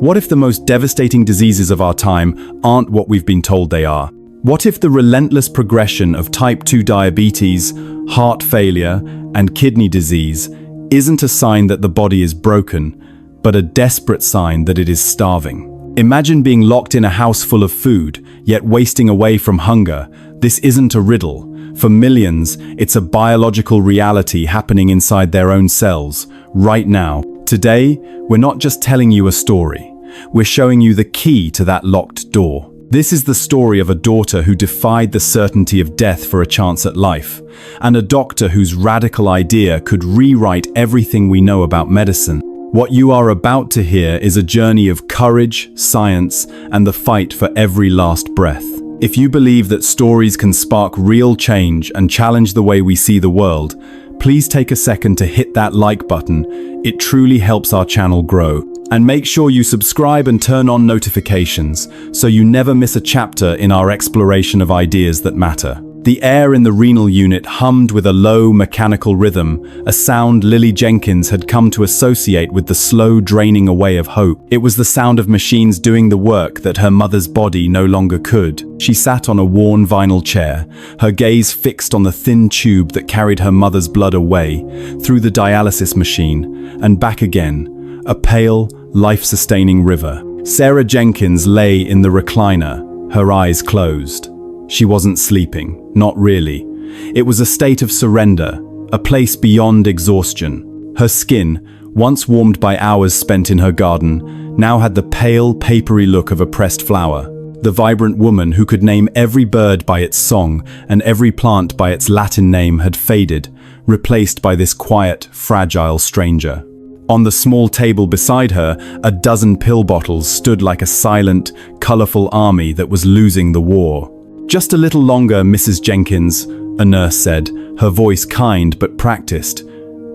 What if the most devastating diseases of our time aren't what we've been told they are? What if the relentless progression of type 2 diabetes, heart failure, and kidney disease isn't a sign that the body is broken, but a desperate sign that it is starving? Imagine being locked in a house full of food, yet wasting away from hunger. This isn't a riddle. For millions, it's a biological reality happening inside their own cells, right now. Today, we're not just telling you a story. We're showing you the key to that locked door. This is the story of a daughter who defied the certainty of death for a chance at life, and a doctor whose radical idea could rewrite everything we know about medicine. What you are about to hear is a journey of courage, science, and the fight for every last breath. If you believe that stories can spark real change and challenge the way we see the world, please take a second to hit that like button. It truly helps our channel grow. And make sure you subscribe and turn on notifications so you never miss a chapter in our exploration of ideas that matter. The air in the renal unit hummed with a low, mechanical rhythm, a sound Lily Jenkins had come to associate with the slow draining away of hope. It was the sound of machines doing the work that her mother's body no longer could. She sat on a worn vinyl chair, her gaze fixed on the thin tube that carried her mother's blood away, through the dialysis machine, and back again, a pale, life-sustaining river. Sarah Jenkins lay in the recliner, her eyes closed. She wasn't sleeping, not really. It was a state of surrender, a place beyond exhaustion. Her skin, once warmed by hours spent in her garden, now had the pale, papery look of a pressed flower. The vibrant woman who could name every bird by its song and every plant by its Latin name had faded, replaced by this quiet, fragile stranger. On the small table beside her, a dozen pill bottles stood like a silent, colorful army that was losing the war. "Just a little longer, Mrs. Jenkins," a nurse said, her voice kind but practiced.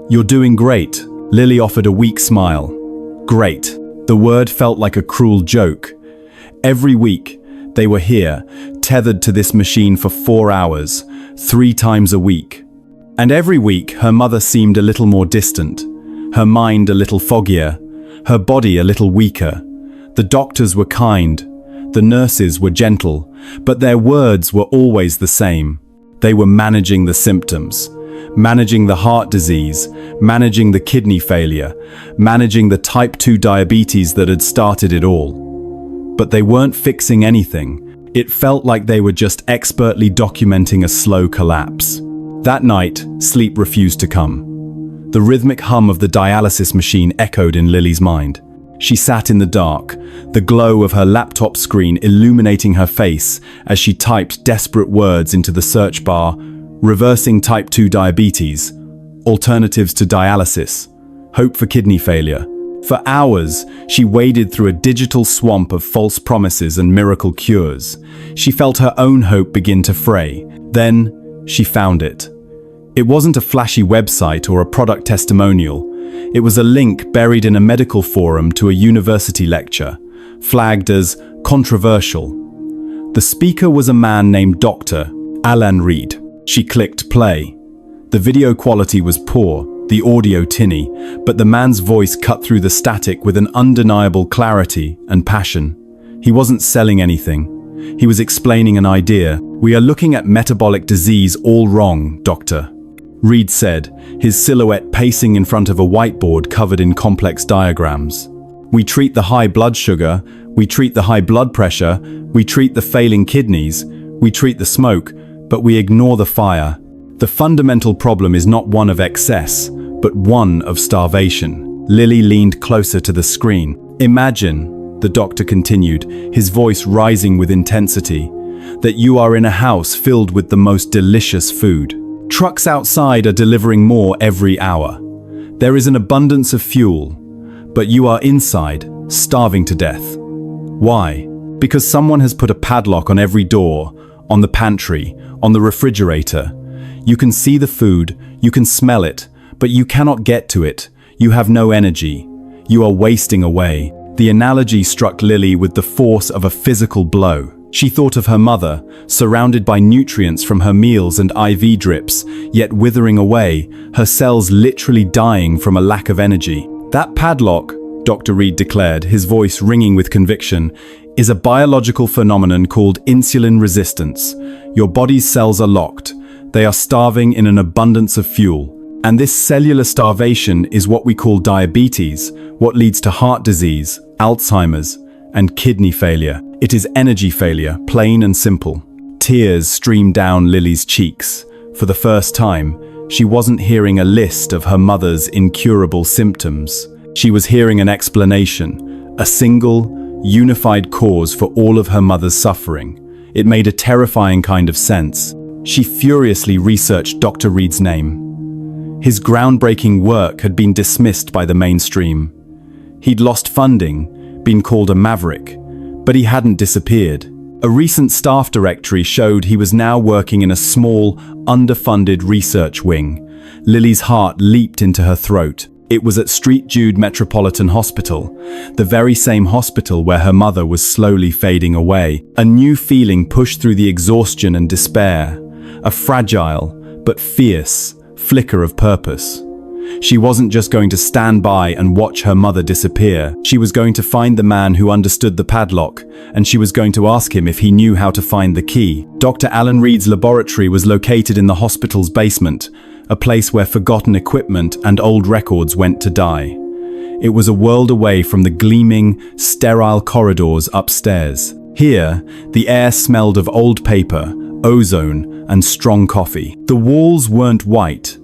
"You're doing great." Lily offered a weak smile. Great. The word felt like a cruel joke. Every week, they were here, tethered to this machine for 4 hours, 3 times a week. And every week, her mother seemed a little more distant. Her mind a little foggier, her body a little weaker. The doctors were kind, the nurses were gentle, but their words were always the same. They were managing the symptoms, managing the heart disease, managing the kidney failure, managing the type 2 diabetes that had started it all. But they weren't fixing anything. It felt like they were just expertly documenting a slow collapse. That night, sleep refused to come. The rhythmic hum of the dialysis machine echoed in Lily's mind. She sat in the dark, the glow of her laptop screen illuminating her face as she typed desperate words into the search bar: reversing type 2 diabetes, alternatives to dialysis, hope for kidney failure. For hours, she waded through a digital swamp of false promises and miracle cures. She felt her own hope begin to fray. Then, she found it. It wasn't a flashy website or a product testimonial. It was a link buried in a medical forum to a university lecture, flagged as controversial. The speaker was a man named Dr. Alan Reed. She clicked play. The video quality was poor, the audio tinny, but the man's voice cut through the static with an undeniable clarity and passion. He wasn't selling anything. He was explaining an idea. "We are looking at metabolic disease all wrong, doctor," Reed said, his silhouette pacing in front of a whiteboard covered in complex diagrams. "We treat the high blood sugar, we treat the high blood pressure, we treat the failing kidneys, we treat the smoke, but we ignore the fire. The fundamental problem is not one of excess, but one of starvation." Lily leaned closer to the screen. "Imagine," the doctor continued, his voice rising with intensity, "that you are in a house filled with the most delicious food. Trucks outside are delivering more every hour. There is an abundance of fuel, but you are inside, starving to death. Why? Because someone has put a padlock on every door, on the pantry, on the refrigerator. You can see the food, you can smell it, but you cannot get to it. You have no energy. You are wasting away." The analogy struck Lily with the force of a physical blow. She thought of her mother, surrounded by nutrients from her meals and IV drips, yet withering away, her cells literally dying from a lack of energy. That padlock, Dr. Reed declared, his voice ringing with conviction, is a biological phenomenon called insulin resistance. Your body's cells are locked. They are starving in an abundance of fuel. And this cellular starvation is what we call diabetes, what leads to heart disease, Alzheimer's, and kidney failure. It is energy failure, plain and simple. Tears streamed down Lily's cheeks. For the first time, she wasn't hearing a list of her mother's incurable symptoms. She was hearing an explanation, a single, unified cause for all of her mother's suffering. It made a terrifying kind of sense. She furiously researched Dr. Reed's name. His groundbreaking work had been dismissed by the mainstream. He'd lost funding, been called a maverick, but he hadn't disappeared. A recent staff directory showed he was now working in a small, underfunded research wing. Lily's heart leaped into her throat. It was at St. Jude Metropolitan Hospital, the very same hospital where her mother was slowly fading away. A new feeling pushed through the exhaustion and despair, a fragile but fierce flicker of purpose. She wasn't just going to stand by and watch her mother disappear. She was going to find the man who understood the padlock, and she was going to ask him if he knew how to find the key. Dr. Alan Reed's laboratory was located in the hospital's basement, a place where forgotten equipment and old records went to die. It was a world away from the gleaming, sterile corridors upstairs. Here, the air smelled of old paper, ozone, and strong coffee. The walls weren't white.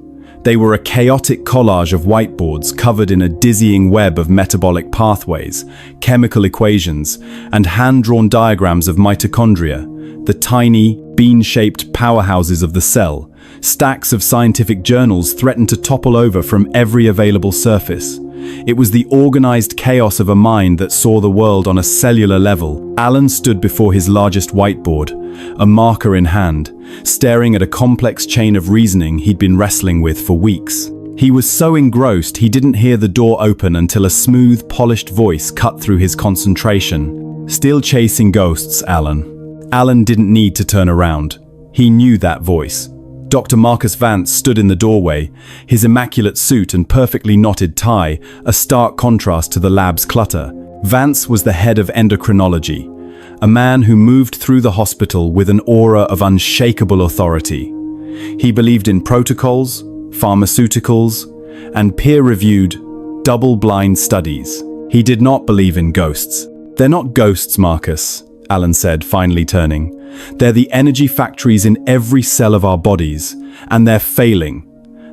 They were a chaotic collage of whiteboards covered in a dizzying web of metabolic pathways, chemical equations, and hand-drawn diagrams of mitochondria, the tiny, bean-shaped powerhouses of the cell. Stacks of scientific journals threatened to topple over from every available surface. It was the organized chaos of a mind that saw the world on a cellular level. Alan stood before his largest whiteboard, a marker in hand, staring at a complex chain of reasoning he'd been wrestling with for weeks. He was so engrossed he didn't hear the door open until a smooth, polished voice cut through his concentration. "Still chasing ghosts, Alan." Alan didn't need to turn around. He knew that voice. Dr. Marcus Vance stood in the doorway, his immaculate suit and perfectly knotted tie, a stark contrast to the lab's clutter. Vance was the head of endocrinology, a man who moved through the hospital with an aura of unshakable authority. He believed in protocols, pharmaceuticals, and peer-reviewed, double-blind studies. He did not believe in ghosts. "They're not ghosts, Marcus," Alan said, finally turning. "They're the energy factories in every cell of our bodies, and they're failing.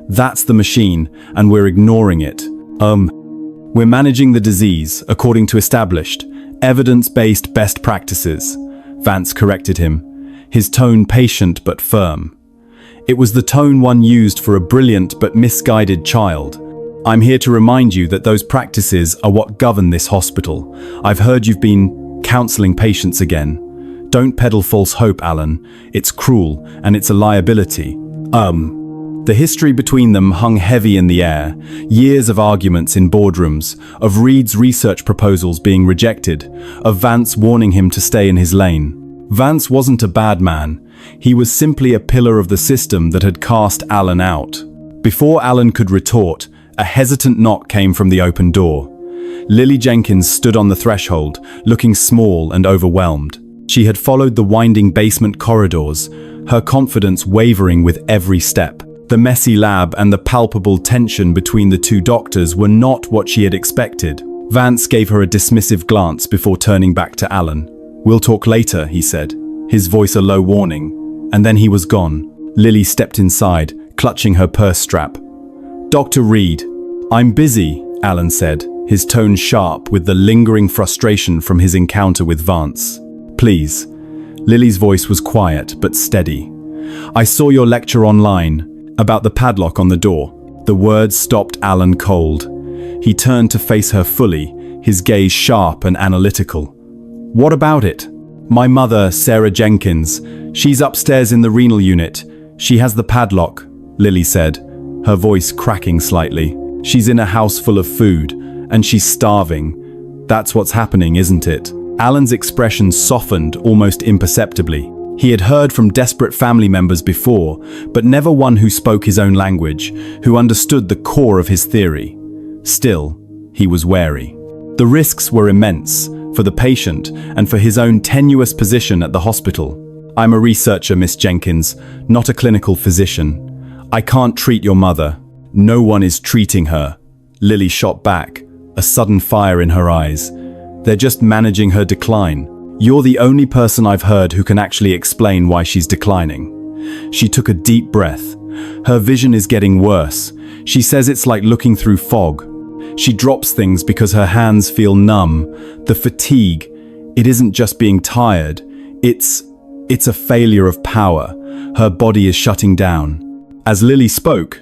That's the machine, and we're ignoring it. We're managing the disease according to established, evidence-based best practices," Vance corrected him, his tone patient but firm. It was the tone one used for a brilliant but misguided child. "I'm here to remind you that those practices are what govern this hospital. I've heard you've been counseling patients again. Don't peddle false hope, Alan. It's cruel, and it's a liability." The history between them hung heavy in the air. Years of arguments in boardrooms, of Reed's research proposals being rejected, of Vance warning him to stay in his lane. Vance wasn't a bad man. He was simply a pillar of the system that had cast Alan out. Before Alan could retort, a hesitant knock came from the open door. Lily Jenkins stood on the threshold, looking small and overwhelmed. She had followed the winding basement corridors, her confidence wavering with every step. The messy lab and the palpable tension between the two doctors were not what she had expected. Vance gave her a dismissive glance before turning back to Alan. "We'll talk later," he said, his voice a low warning, and then he was gone. Lily stepped inside, clutching her purse strap. "Dr. Reed." "I'm busy," Alan said, his tone sharp with the lingering frustration from his encounter with Vance. "Please." Lily's voice was quiet but steady. "I saw your lecture online about the padlock on the door." The words stopped Alan cold. He turned to face her fully, his gaze sharp and analytical. "What about it?" "My mother, Sarah Jenkins. She's upstairs in the renal unit. She has the padlock," Lily said, her voice cracking slightly. "She's in a house full of food, and she's starving. That's what's happening, isn't it?" Alan's expression softened almost imperceptibly. He had heard from desperate family members before, but never one who spoke his own language, who understood the core of his theory. Still, he was wary. The risks were immense for the patient and for his own tenuous position at the hospital. "I'm a researcher, Miss Jenkins, not a clinical physician. I can't treat your mother. No one is treating her," Lily shot back, a sudden fire in her eyes. "They're just managing her decline. You're the only person I've heard who can actually explain why she's declining." She took a deep breath. Her vision is getting worse. She says it's like looking through fog. She drops things because her hands feel numb. The fatigue, it isn't just being tired. It's a failure of power. Her body is shutting down. As Lily spoke,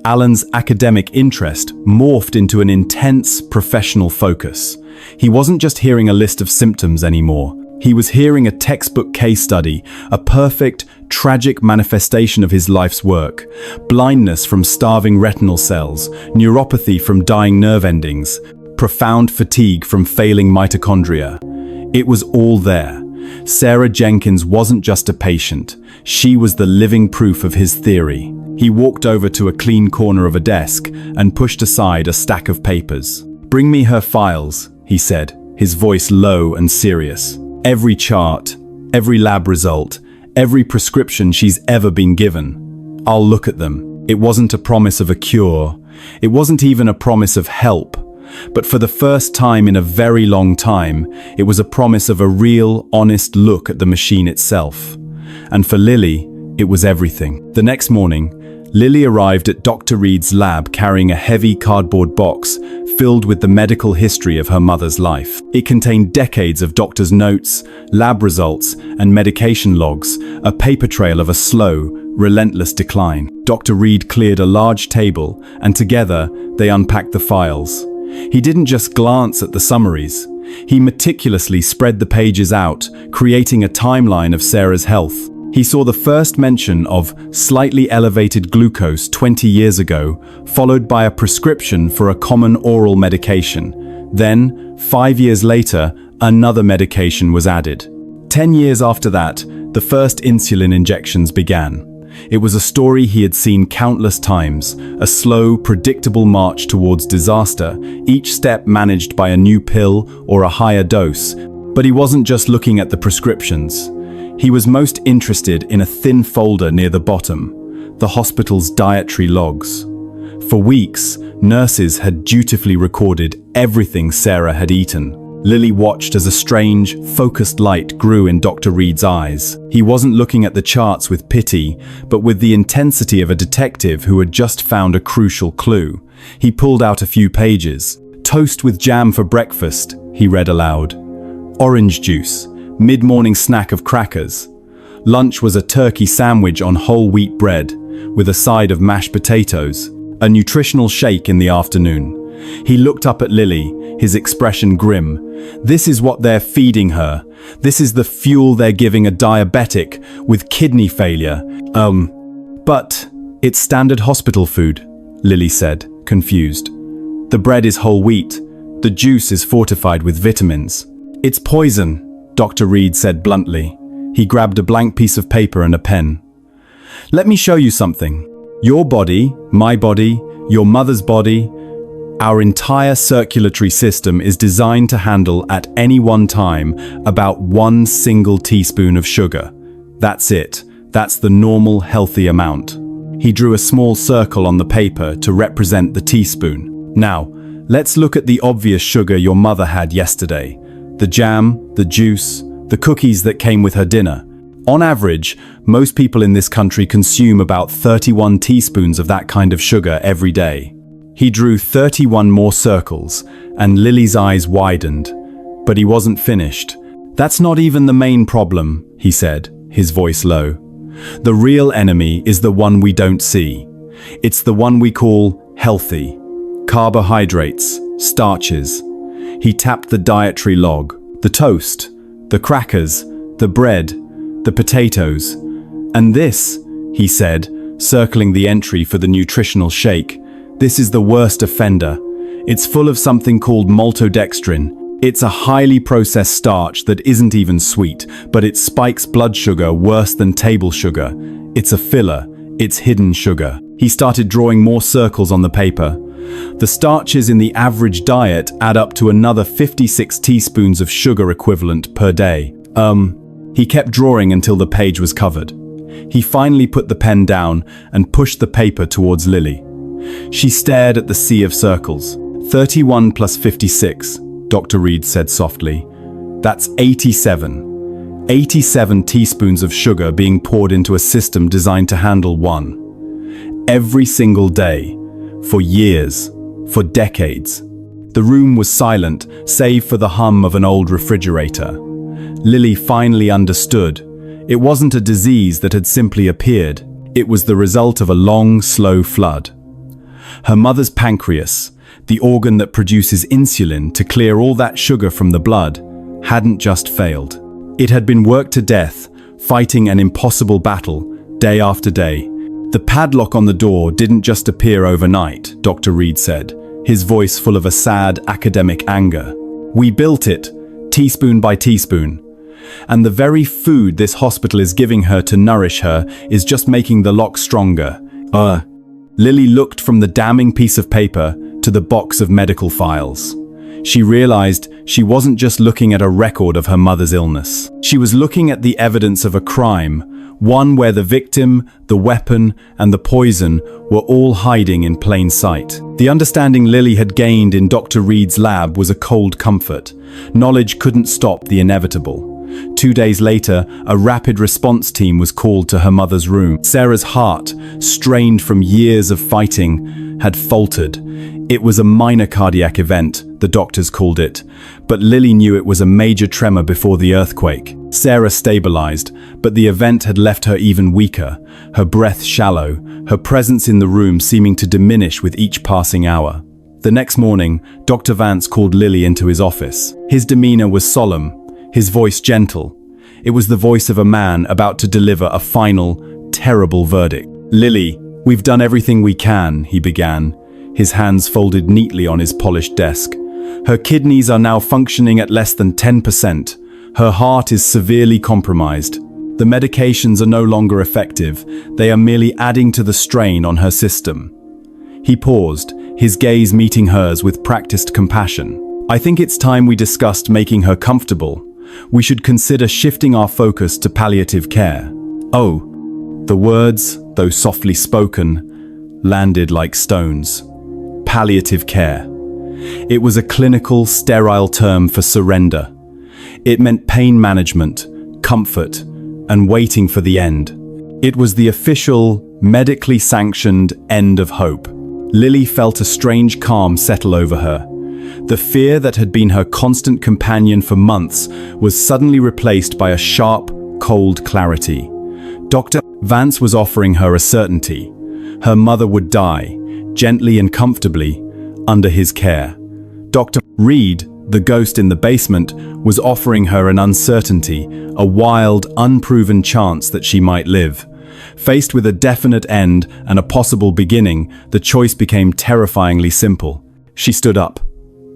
Alan's academic interest morphed into an intense professional focus. He wasn't just hearing a list of symptoms anymore. He was hearing a textbook case study, a perfect, tragic manifestation of his life's work. Blindness from starving retinal cells, neuropathy from dying nerve endings, profound fatigue from failing mitochondria. It was all there. Sarah Jenkins wasn't just a patient. She was the living proof of his theory. He walked over to a clean corner of a desk and pushed aside a stack of papers. "Bring me her files," he said, his voice low and serious. "Every chart, every lab result, every prescription she's ever been given. I'll look at them." It wasn't a promise of a cure. It wasn't even a promise of help. But for the first time in a very long time, it was a promise of a real, honest look at the machine itself. And for Lily, it was everything. The next morning, Lily arrived at Dr. Reed's lab carrying a heavy cardboard box filled with the medical history of her mother's life. It contained decades of doctor's notes, lab results, and medication logs, a paper trail of a slow, relentless decline. Dr. Reed cleared a large table, and together they unpacked the files. He didn't just glance at the summaries. He meticulously spread the pages out, creating a timeline of Sarah's health. He saw the first mention of slightly elevated glucose 20 years ago, followed by a prescription for a common oral medication. Then, 5 years later, another medication was added. 10 years after that, the first insulin injections began. It was a story he had seen countless times, a slow, predictable march towards disaster, each step managed by a new pill or a higher dose. But he wasn't just looking at the prescriptions. He was most interested in a thin folder near the bottom, the hospital's dietary logs. For weeks, nurses had dutifully recorded everything Sarah had eaten. Lily watched as a strange, focused light grew in Dr. Reed's eyes. He wasn't looking at the charts with pity, but with the intensity of a detective who had just found a crucial clue. He pulled out a few pages. "Toast with jam for breakfast," he read aloud. "Orange juice. Mid-morning snack of crackers. Lunch was a turkey sandwich on whole wheat bread, with a side of mashed potatoes. A nutritional shake in the afternoon." He looked up at Lily, his expression grim. "This is what they're feeding her. This is the fuel they're giving a diabetic with kidney failure. But it's standard hospital food," Lily said, confused. "The bread is whole wheat. The juice is fortified with vitamins." "It's poison," Dr. Reed said bluntly. He grabbed a blank piece of paper and a pen. "Let me show you something. Your body, my body, your mother's body, our entire circulatory system is designed to handle at any one time about 1 single teaspoon of sugar. That's it. That's the normal, healthy amount." He drew a small circle on the paper to represent the teaspoon. "Now, let's look at the obvious sugar your mother had yesterday. The jam, the juice, the cookies that came with her dinner. On average, most people in this country consume about 31 teaspoons of that kind of sugar every day." He drew 31 more circles, and Lily's eyes widened. But he wasn't finished. "That's not even the main problem," he said, his voice low. "The real enemy is the one we don't see. It's the one we call healthy. Carbohydrates, starches." He tapped the dietary log. The toast, the crackers, the bread, the potatoes. "And this," he said, circling the entry for the nutritional shake, "this is the worst offender. It's full of something called maltodextrin. It's a highly processed starch that isn't even sweet, but it spikes blood sugar worse than table sugar. It's a filler. It's hidden sugar." He started drawing more circles on the paper. The starches in the average diet add up to another 56 teaspoons of sugar equivalent per day. He kept drawing until the page was covered. He finally put the pen down and pushed the paper towards Lily. She stared at the sea of circles. 31 plus 56, Dr. Reed said softly. That's 87. 87 teaspoons of sugar being poured into a system designed to handle one. Every single day. For years. For decades. The room was silent, save for the hum of an old refrigerator. Lily finally understood. It wasn't a disease that had simply appeared. It was the result of a long, slow flood. Her mother's pancreas, the organ that produces insulin to clear all that sugar from the blood, hadn't just failed. It had been worked to death, fighting an impossible battle, day after day. The padlock on the door didn't just appear overnight, Dr. Reed said, his voice full of a sad academic anger. We built it, teaspoon by teaspoon. And the very food this hospital is giving her to nourish her is just making the lock stronger. Lily looked from the damning piece of paper to the box of medical files. She realized she wasn't just looking at a record of her mother's illness. She was looking at the evidence of a crime, one where the victim, the weapon, and the poison were all hiding in plain sight. The understanding Lily had gained in Dr. Reed's lab was a cold comfort. Knowledge couldn't stop the inevitable. 2 days later, a rapid response team was called to her mother's room. Sarah's heart, strained from years of fighting, had faltered. It was a minor cardiac event, the doctors called it, but Lily knew it was a major tremor before the earthquake. Sarah stabilized, but the event had left her even weaker, her breath shallow, her presence in the room seeming to diminish with each passing hour. The next morning, Dr. Vance called Lily into his office. His demeanor was solemn, his voice gentle. It was the voice of a man about to deliver a final, terrible verdict. Lily, we've done everything we can, he began, his hands folded neatly on his polished desk. Her kidneys are now functioning at less than 10%. Her heart is severely compromised. The medications are no longer effective. They are merely adding to the strain on her system. He paused, his gaze meeting hers with practiced compassion. I think it's time we discussed making her comfortable. We should consider shifting our focus to palliative care. Oh, the words, though softly spoken, landed like stones. Palliative care. It was a clinical, sterile term for surrender. It meant pain management, comfort, and waiting for the end. It was the official, medically sanctioned end of hope. Lily felt a strange calm settle over her. The fear that had been her constant companion for months was suddenly replaced by a sharp, cold clarity. Dr. Vance was offering her a certainty. Her mother would die, gently and comfortably, under his care. Dr. Reed, the ghost in the basement, was offering her an uncertainty, a wild, unproven chance that she might live. Faced with a definite end and a possible beginning, the choice became terrifyingly simple. She stood up.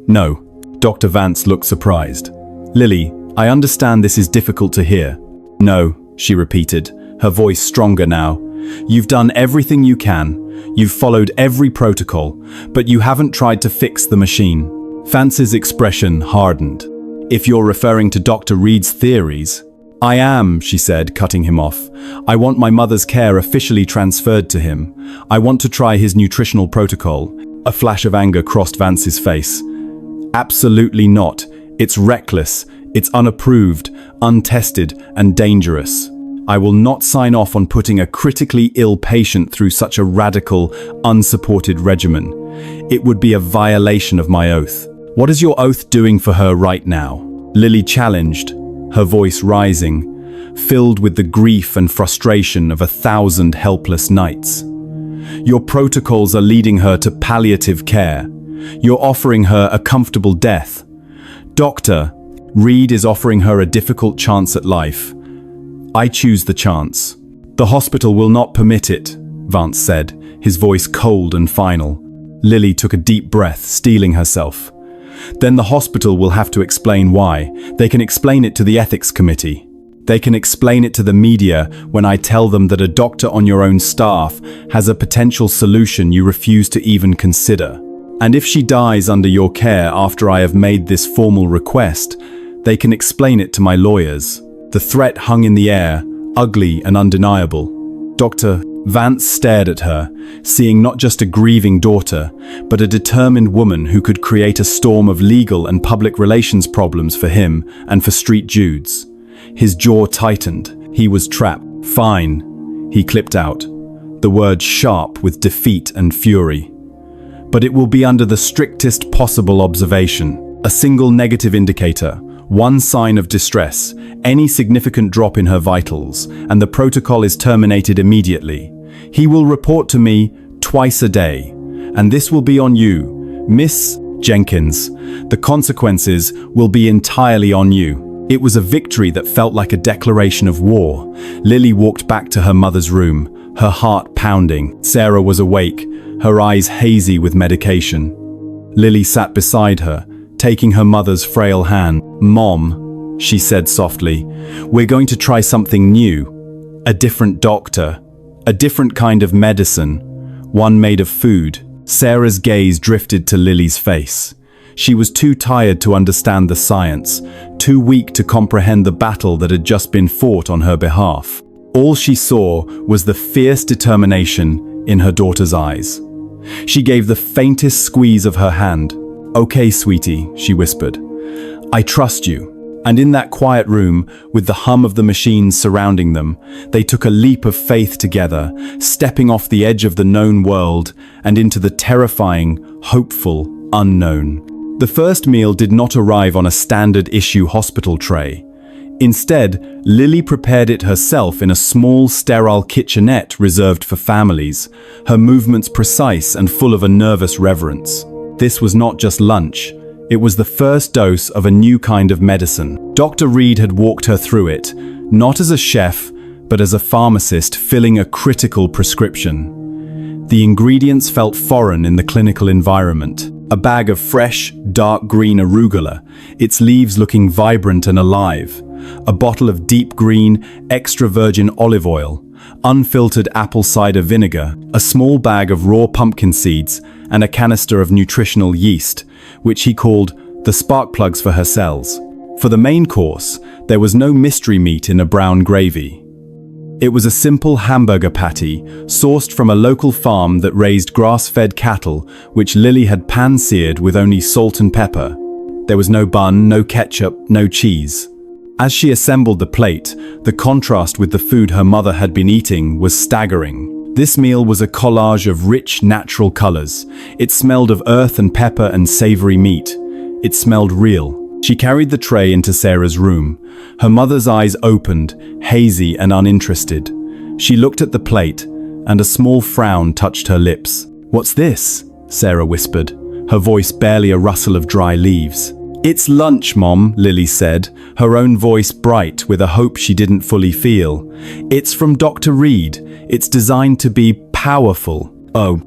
No. Dr. Vance looked surprised. Lily, I understand this is difficult to hear. No, she repeated, her voice stronger now. You've done everything you can. You've followed every protocol, but you haven't tried to fix the machine. Vance's expression hardened. If you're referring to Dr. Reed's theories, I am, she said, cutting him off. I want my mother's care officially transferred to him. I want to try his nutritional protocol. A flash of anger crossed Vance's face. Absolutely not. It's reckless. It's unapproved, untested, and dangerous. I will not sign off on putting a critically ill patient through such a radical, unsupported regimen. It would be a violation of my oath. What is your oath doing for her right now? Lily challenged, her voice rising, filled with the grief and frustration of 1,000 helpless nights. Your protocols are leading her to palliative care. You're offering her a comfortable death. Dr. Reed is offering her a difficult chance at life. I choose the chance. The hospital will not permit it, Vance said, his voice cold and final. Lily took a deep breath, steeling herself. Then the hospital will have to explain why. They can explain it to the ethics committee. They can explain it to the media when I tell them that a doctor on your own staff has a potential solution you refuse to even consider. And if she dies under your care after I have made this formal request, they can explain it to my lawyers." The threat hung in the air, ugly and undeniable. Dr. Vance stared at her, seeing not just a grieving daughter, but a determined woman who could create a storm of legal and public relations problems for him and for Street Judes. His jaw tightened. He was trapped. "Fine," he clipped out, the words sharp with defeat and fury. "But it will be under the strictest possible observation. A single negative indicator, one sign of distress, any significant drop in her vitals, and the protocol is terminated immediately. He will report to me twice a day, and this will be on you, Miss Jenkins. The consequences will be entirely on you." It was a victory that felt like a declaration of war. Lily walked back to her mother's room, her heart pounding. Sarah was awake, her eyes hazy with medication. Lily sat beside her, taking her mother's frail hand. "Mom," she said softly, "we're going to try something new. A different doctor, a different kind of medicine, one made of food." Sarah's gaze drifted to Lily's face. She was too tired to understand the science, too weak to comprehend the battle that had just been fought on her behalf. All she saw was the fierce determination in her daughter's eyes. She gave the faintest squeeze of her hand. "Okay, sweetie," she whispered. "I trust you." And in that quiet room, with the hum of the machines surrounding them, they took a leap of faith together, stepping off the edge of the known world and into the terrifying, hopeful unknown. The first meal did not arrive on a standard-issue hospital tray. Instead, Lily prepared it herself in a small, sterile kitchenette reserved for families, her movements precise and full of a nervous reverence. This was not just lunch. It was the first dose of a new kind of medicine. Dr. Reed had walked her through it, not as a chef, but as a pharmacist filling a critical prescription. The ingredients felt foreign in the clinical environment. A bag of fresh, dark green arugula, its leaves looking vibrant and alive. A bottle of deep green, extra virgin olive oil. Unfiltered apple cider vinegar. A small bag of raw pumpkin seeds, and a canister of nutritional yeast, which he called the spark plugs for her cells. For the main course, there was no mystery meat in a brown gravy. It was a simple hamburger patty, sourced from a local farm that raised grass-fed cattle, which Lily had pan-seared with only salt and pepper. There was no bun, no ketchup, no cheese. As she assembled the plate, the contrast with the food her mother had been eating was staggering. This meal was a collage of rich, natural colors. It smelled of earth and pepper and savory meat. It smelled real. She carried the tray into Sarah's room. Her mother's eyes opened, hazy and uninterested. She looked at the plate, and a small frown touched her lips. "What's this?" Sarah whispered, her voice barely a rustle of dry leaves. "It's lunch, Mom," Lily said, her own voice bright with a hope she didn't fully feel. "It's from Dr. Reed. It's designed to be powerful." "Oh."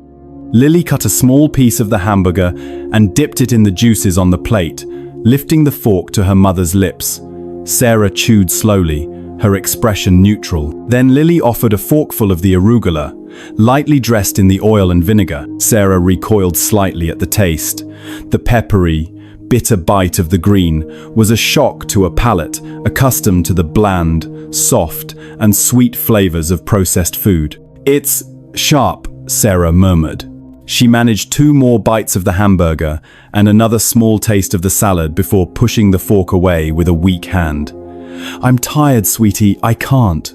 Lily cut a small piece of the hamburger and dipped it in the juices on the plate, lifting the fork to her mother's lips. Sarah chewed slowly, her expression neutral. Then Lily offered a forkful of the arugula, lightly dressed in the oil and vinegar. Sarah recoiled slightly at the taste. The peppery, bitter bite of the green was a shock to a palate accustomed to the bland, soft, and sweet flavors of processed food. "It's sharp," Sarah murmured. She managed 2 more bites of the hamburger and another small taste of the salad before pushing the fork away with a weak hand. "I'm tired, sweetie, I can't."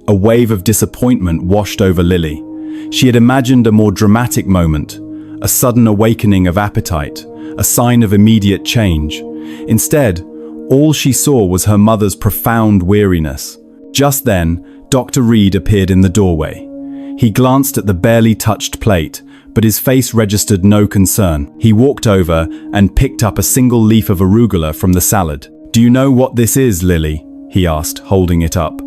A wave of disappointment washed over Lily. She had imagined a more dramatic moment, a sudden awakening of appetite, a sign of immediate change. Instead, all she saw was her mother's profound weariness. Just then, Dr. Reed appeared in the doorway. He glanced at the barely touched plate, but his face registered no concern. He walked over and picked up a single leaf of arugula from the salad. "Do you know what this is, Lily?" he asked, holding it up.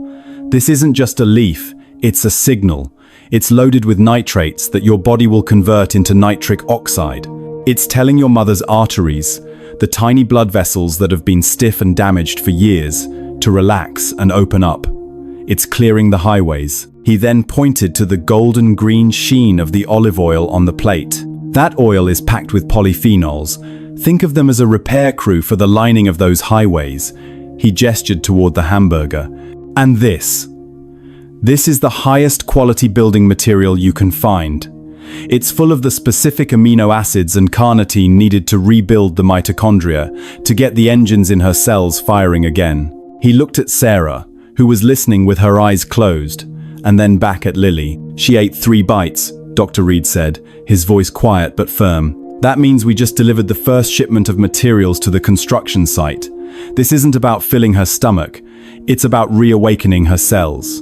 "This isn't just a leaf, it's a signal. It's loaded with nitrates that your body will convert into nitric oxide. It's telling your mother's arteries, the tiny blood vessels that have been stiff and damaged for years, to relax and open up. It's clearing the highways." He then pointed to the golden green sheen of the olive oil on the plate. That oil is packed with polyphenols. Think of them as a repair crew for the lining of those highways. He gestured toward the hamburger. And this. This is the highest quality building material you can find. It's full of the specific amino acids and carnitine needed to rebuild the mitochondria, to get the engines in her cells firing again. He looked at Sarah, who was listening with her eyes closed, and then back at Lily. She ate 3 bites, Dr. Reed said, his voice quiet but firm. That means we just delivered the first shipment of materials to the construction site. This isn't about filling her stomach, it's about reawakening her cells.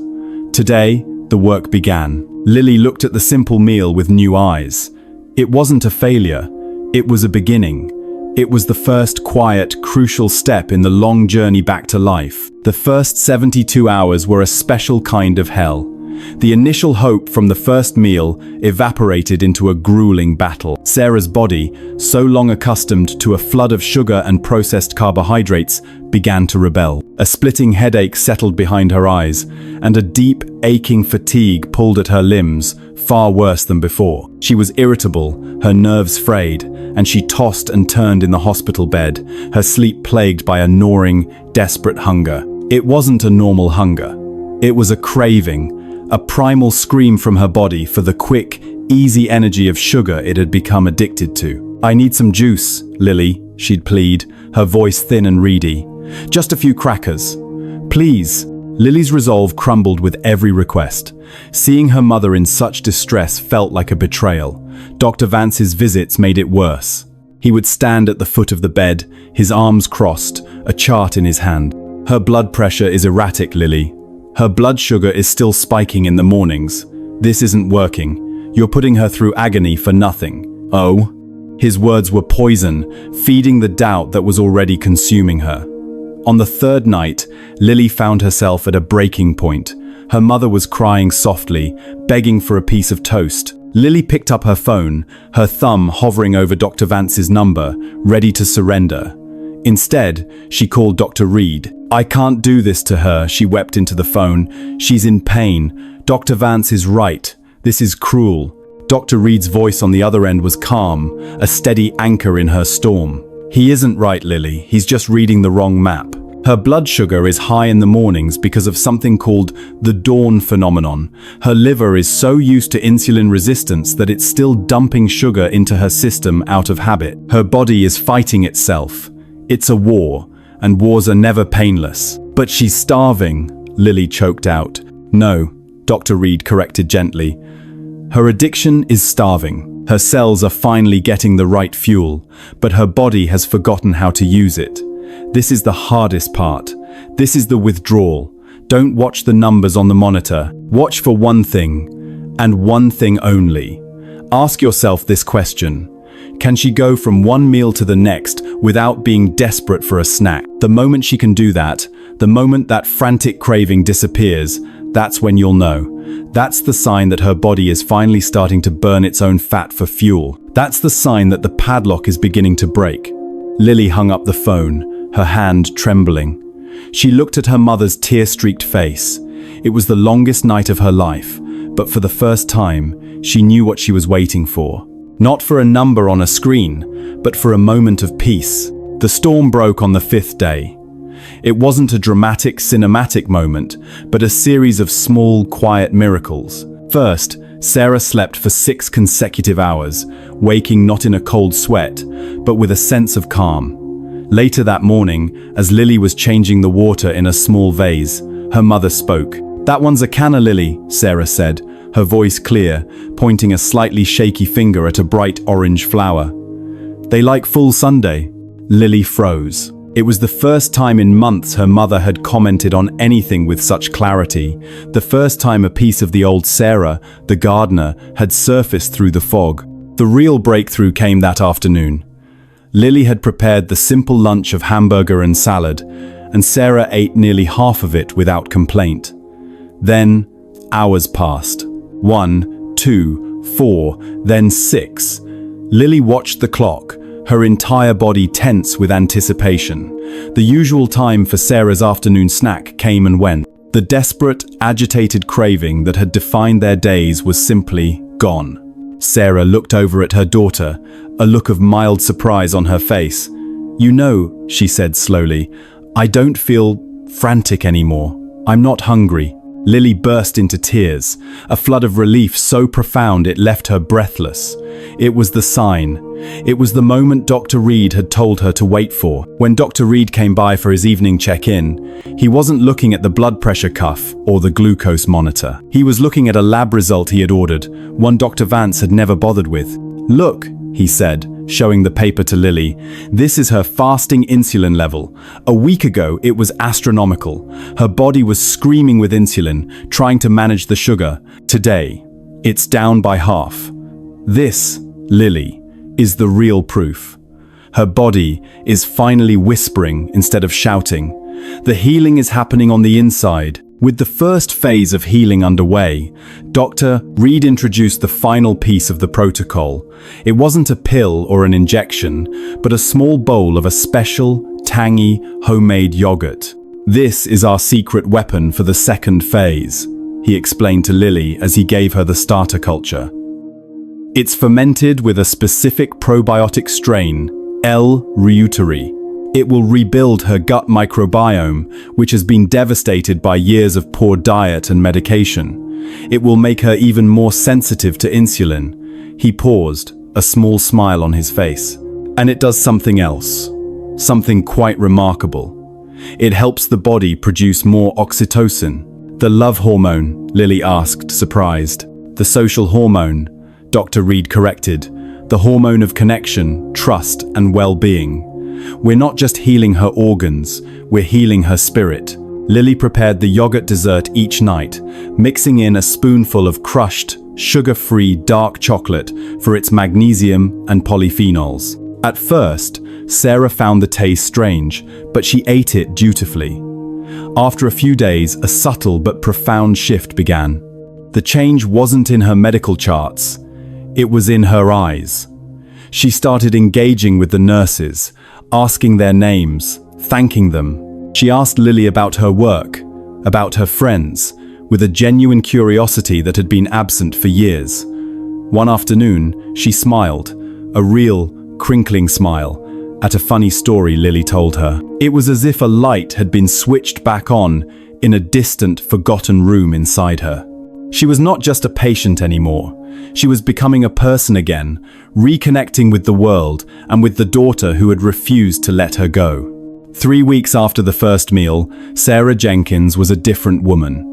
Today, the work began. Lily looked at the simple meal with new eyes. It wasn't a failure, it was a beginning. It was the first quiet, crucial step in the long journey back to life. The first 72 hours were a special kind of hell. The initial hope from the first meal evaporated into a grueling battle. Sarah's body, so long accustomed to a flood of sugar and processed carbohydrates, began to rebel. A splitting headache settled behind her eyes, and a deep, aching fatigue pulled at her limbs, far worse than before. She was irritable, her nerves frayed, and she tossed and turned in the hospital bed, her sleep plagued by a gnawing, desperate hunger. It wasn't a normal hunger. It was a craving, a primal scream from her body for the quick, easy energy of sugar it had become addicted to. "I need some juice, Lily," she'd plead, her voice thin and reedy. "Just a few crackers. Please." Lily's resolve crumbled with every request. Seeing her mother in such distress felt like a betrayal. Dr. Vance's visits made it worse. He would stand at the foot of the bed, his arms crossed, a chart in his hand. "Her blood pressure is erratic, Lily. Her blood sugar is still spiking in the mornings. This isn't working. You're putting her through agony for nothing." "Oh?" His words were poison, feeding the doubt that was already consuming her. On the 3rd night, Lily found herself at a breaking point. Her mother was crying softly, begging for a piece of toast. Lily picked up her phone, her thumb hovering over Dr. Vance's number, ready to surrender. Instead, she called Dr. Reed. "I can't do this to her," she wept into the phone. "She's in pain. Dr. Vance is right. This is cruel." Dr. Reed's voice on the other end was calm, a steady anchor in her storm. "He isn't right, Lily. He's just reading the wrong map. Her blood sugar is high in the mornings because of something called the dawn phenomenon. Her liver is so used to insulin resistance that it's still dumping sugar into her system out of habit. Her body is fighting itself. It's a war, and wars are never painless." "But she's starving," Lily choked out. "No," Dr. Reed corrected gently. "Her addiction is starving. Her cells are finally getting the right fuel, but her body has forgotten how to use it. This is the hardest part. This is the withdrawal. Don't watch the numbers on the monitor. Watch for one thing, and one thing only. Ask yourself this question. Can she go from one meal to the next without being desperate for a snack? The moment she can do that, the moment that frantic craving disappears, that's when you'll know. That's the sign that her body is finally starting to burn its own fat for fuel. That's the sign that the padlock is beginning to break." Lily hung up the phone, her hand trembling. She looked at her mother's tear-streaked face. It was the longest night of her life, but for the first time, she knew what she was waiting for. Not for a number on a screen, but for a moment of peace. The storm broke on the 5th day. It wasn't a dramatic, cinematic moment, but a series of small, quiet miracles. First, Sarah slept for 6 consecutive hours, waking not in a cold sweat, but with a sense of calm. Later that morning, as Lily was changing the water in a small vase, her mother spoke. "That one's a canna lily," Sarah said, her voice clear, pointing a slightly shaky finger at a bright orange flower. "They like full Sunday." Lily froze. It was the first time in months her mother had commented on anything with such clarity, the first time a piece of the old Sarah, the gardener, had surfaced through the fog. The real breakthrough came that afternoon. Lily had prepared the simple lunch of hamburger and salad, and Sarah ate nearly half of it without complaint. Then, hours passed. 1, 2, 4, then 6. Lily watched the clock, her entire body tense with anticipation. The usual time for Sarah's afternoon snack came and went. The desperate, agitated craving that had defined their days was simply gone. Sarah looked over at her daughter, a look of mild surprise on her face. "You know," she said slowly, "I don't feel frantic anymore. I'm not hungry." Lily burst into tears, a flood of relief so profound it left her breathless. It was the sign. It was the moment Dr. Reed had told her to wait for. When Dr. Reed came by for his evening check-in, he wasn't looking at the blood pressure cuff or the glucose monitor. He was looking at a lab result he had ordered, one Dr. Vance had never bothered with. "Look," he said, showing the paper to Lily. "This is her fasting insulin level. A week ago, it was astronomical. Her body was screaming with insulin, trying to manage the sugar. Today, it's down by half. This, Lily, is the real proof. Her body is finally whispering instead of shouting. The healing is happening on the inside." With the first phase of healing underway, Dr. Reed introduced the final piece of the protocol. It wasn't a pill or an injection, but a small bowl of a special, tangy, homemade yogurt. "This is our secret weapon for the second phase," he explained to Lily as he gave her the starter culture. "It's fermented with a specific probiotic strain, L. reuteri. It will rebuild her gut microbiome, which has been devastated by years of poor diet and medication. It will make her even more sensitive to insulin." He paused, a small smile on his face. "And it does something else, something quite remarkable. It helps the body produce more oxytocin." "The love hormone?" Lily asked, surprised. "The social hormone," Dr. Reed corrected. "The hormone of connection, trust, and well-being. We're not just healing her organs, we're healing her spirit." Lily prepared the yogurt dessert each night, mixing in a spoonful of crushed, sugar-free dark chocolate for its magnesium and polyphenols. At first, Sarah found the taste strange, but she ate it dutifully. After a few days, a subtle but profound shift began. The change wasn't in her medical charts, it was in her eyes. She started engaging with the nurses, asking their names, thanking them. She asked Lily about her work, about her friends, with a genuine curiosity that had been absent for years. One afternoon, she smiled, a real, crinkling smile, at a funny story Lily told her. It was as if a light had been switched back on in a distant, forgotten room inside her. She was not just a patient anymore. She was becoming a person again, reconnecting with the world and with the daughter who had refused to let her go. 3 weeks after the first meal, Sarah Jenkins was a different woman.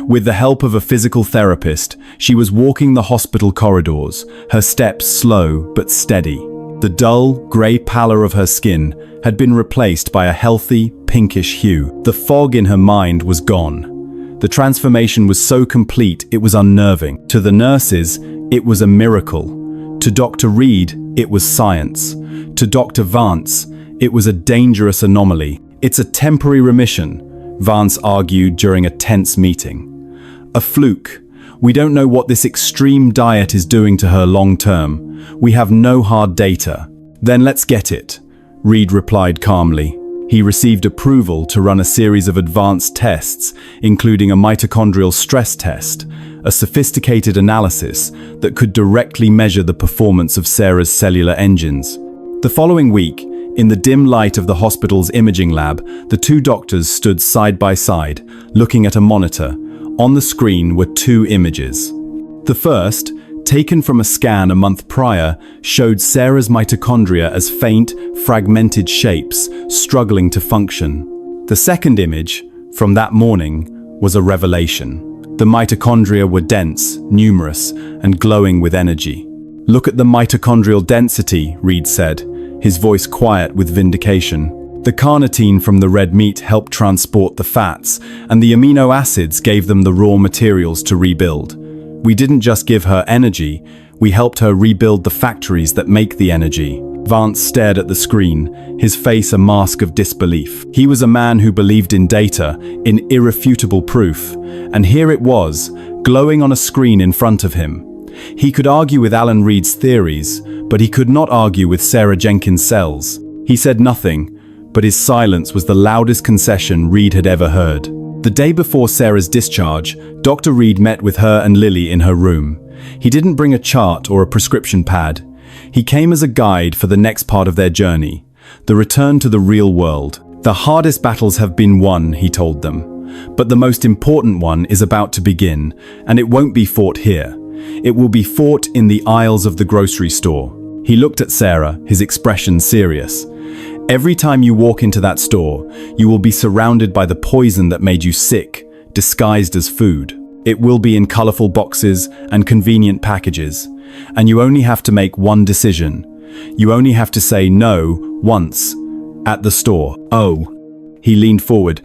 With the help of a physical therapist, she was walking the hospital corridors, her steps slow but steady. The dull, grey pallor of her skin had been replaced by a healthy, pinkish hue. The fog in her mind was gone. The transformation was so complete it was unnerving. To the nurses, it was a miracle. To Dr. Reed, it was science. To Dr. Vance, it was a dangerous anomaly. "It's a temporary remission," Vance argued during a tense meeting. "A fluke. We don't know what this extreme diet is doing to her long term. We have no hard data." "Then let's get it," Reed replied calmly. He received approval to run a series of advanced tests, including a mitochondrial stress test, a sophisticated analysis that could directly measure the performance of Sarah's cellular engines. The following week, in the dim light of the hospital's imaging lab, the two doctors stood side by side, looking at a monitor. On the screen were 2 images. The first, taken from a scan a month prior, showed Sarah's mitochondria as faint, fragmented shapes, struggling to function. The second image, from that morning, was a revelation. The mitochondria were dense, numerous, and glowing with energy. "Look at the mitochondrial density," Reed said, his voice quiet with vindication. The carnitine from the red meat helped transport the fats, and the amino acids gave them the raw materials to rebuild. "We didn't just give her energy, we helped her rebuild the factories that make the energy." Vance stared at the screen, his face a mask of disbelief. He was a man who believed in data, in irrefutable proof, and here it was, glowing on a screen in front of him. He could argue with Alan Reed's theories, but he could not argue with Sarah Jenkins' cells. He said nothing, but his silence was the loudest concession Reed had ever heard. The day before Sarah's discharge, Dr. Reed met with her and Lily in her room. He didn't bring a chart or a prescription pad. He came as a guide for the next part of their journey, the return to the real world. The hardest battles have been won, he told them, but the most important one is about to begin, and it won't be fought here. It will be fought in the aisles of the grocery store. He looked at Sarah, his expression serious. Every time you walk into that store, you will be surrounded by the poison that made you sick, disguised as food. It will be in colorful boxes and convenient packages, and you only have to make one decision. You only have to say no once at the store. Oh, he leaned forward,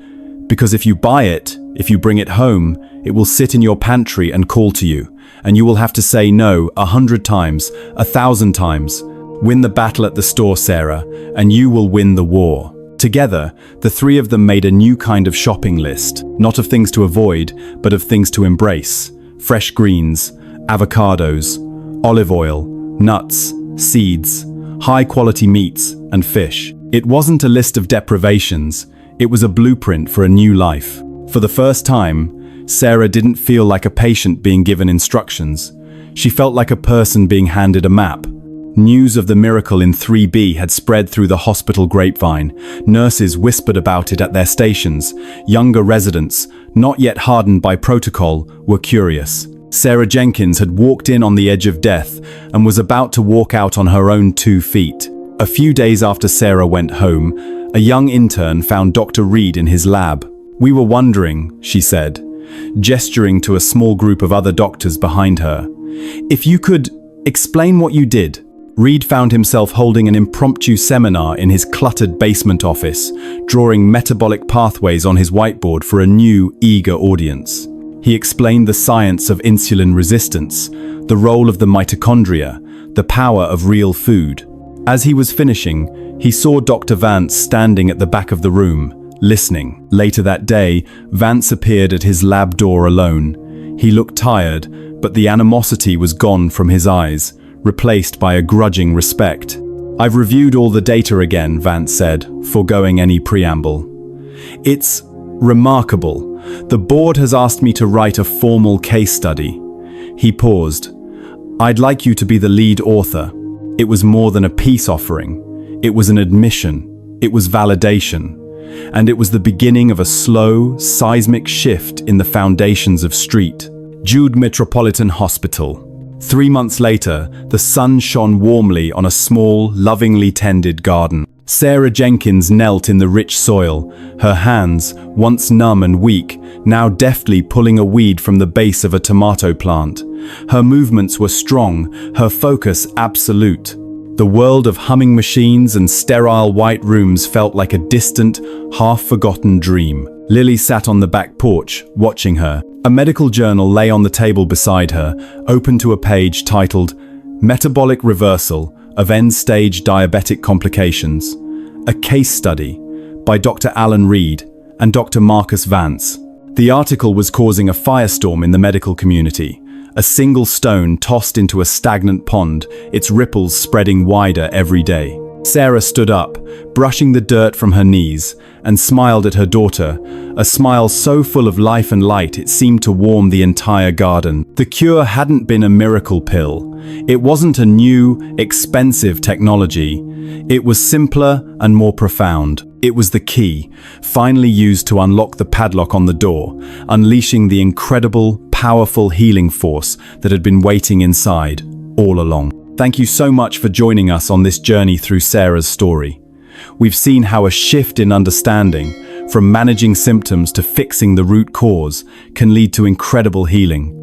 because if you buy it, if you bring it home, it will sit in your pantry and call to you, and you will have to say no 100 times, 1,000 times. Win the battle at the store, Sarah, and you will win the war. Together, the three of them made a new kind of shopping list, not of things to avoid, but of things to embrace. Fresh greens, avocados, olive oil, nuts, seeds, high-quality meats, and fish. It wasn't a list of deprivations, it was a blueprint for a new life. For the first time, Sarah didn't feel like a patient being given instructions. She felt like a person being handed a map. News of the miracle in 3B had spread through the hospital grapevine. Nurses whispered about it at their stations. Younger residents, not yet hardened by protocol, were curious. Sarah Jenkins had walked in on the edge of death and was about to walk out on her own 2 feet. A few days after Sarah went home, a young intern found Dr. Reed in his lab. "We were wondering," she said, gesturing to a small group of other doctors behind her, "if you could explain what you did." Reed found himself holding an impromptu seminar in his cluttered basement office, drawing metabolic pathways on his whiteboard for a new, eager audience. He explained the science of insulin resistance, the role of the mitochondria, the power of real food. As he was finishing, he saw Dr. Vance standing at the back of the room, listening. Later that day, Vance appeared at his lab door alone. He looked tired, but the animosity was gone from his eyes, replaced by a grudging respect. "I've reviewed all the data again," Vance said, foregoing any preamble. "It's remarkable. The board has asked me to write a formal case study." He paused. "I'd like you to be the lead author." It was more than a peace offering. It was an admission. It was validation. And it was the beginning of a slow, seismic shift in the foundations of St. Jude Metropolitan Hospital. 3 months later, the sun shone warmly on a small, lovingly tended garden. Sarah Jenkins knelt in the rich soil, her hands, once numb and weak, now deftly pulling a weed from the base of a tomato plant. Her movements were strong, her focus absolute. The world of humming machines and sterile white rooms felt like a distant, half-forgotten dream. Lily sat on the back porch, watching her. A medical journal lay on the table beside her, open to a page titled "Metabolic Reversal of End-Stage Diabetic Complications, a Case Study" by Dr. Alan Reed and Dr. Marcus Vance. The article was causing a firestorm in the medical community. A single stone tossed into a stagnant pond, its ripples spreading wider every day. Sarah stood up, brushing the dirt from her knees, and smiled at her daughter, a smile so full of life and light it seemed to warm the entire garden. The cure hadn't been a miracle pill. It wasn't a new, expensive technology. It was simpler and more profound. It was the key, finally used to unlock the padlock on the door, unleashing the incredible, powerful healing force that had been waiting inside all along. Thank you so much for joining us on this journey through Sarah's story. We've seen how a shift in understanding, from managing symptoms to fixing the root cause, can lead to incredible healing.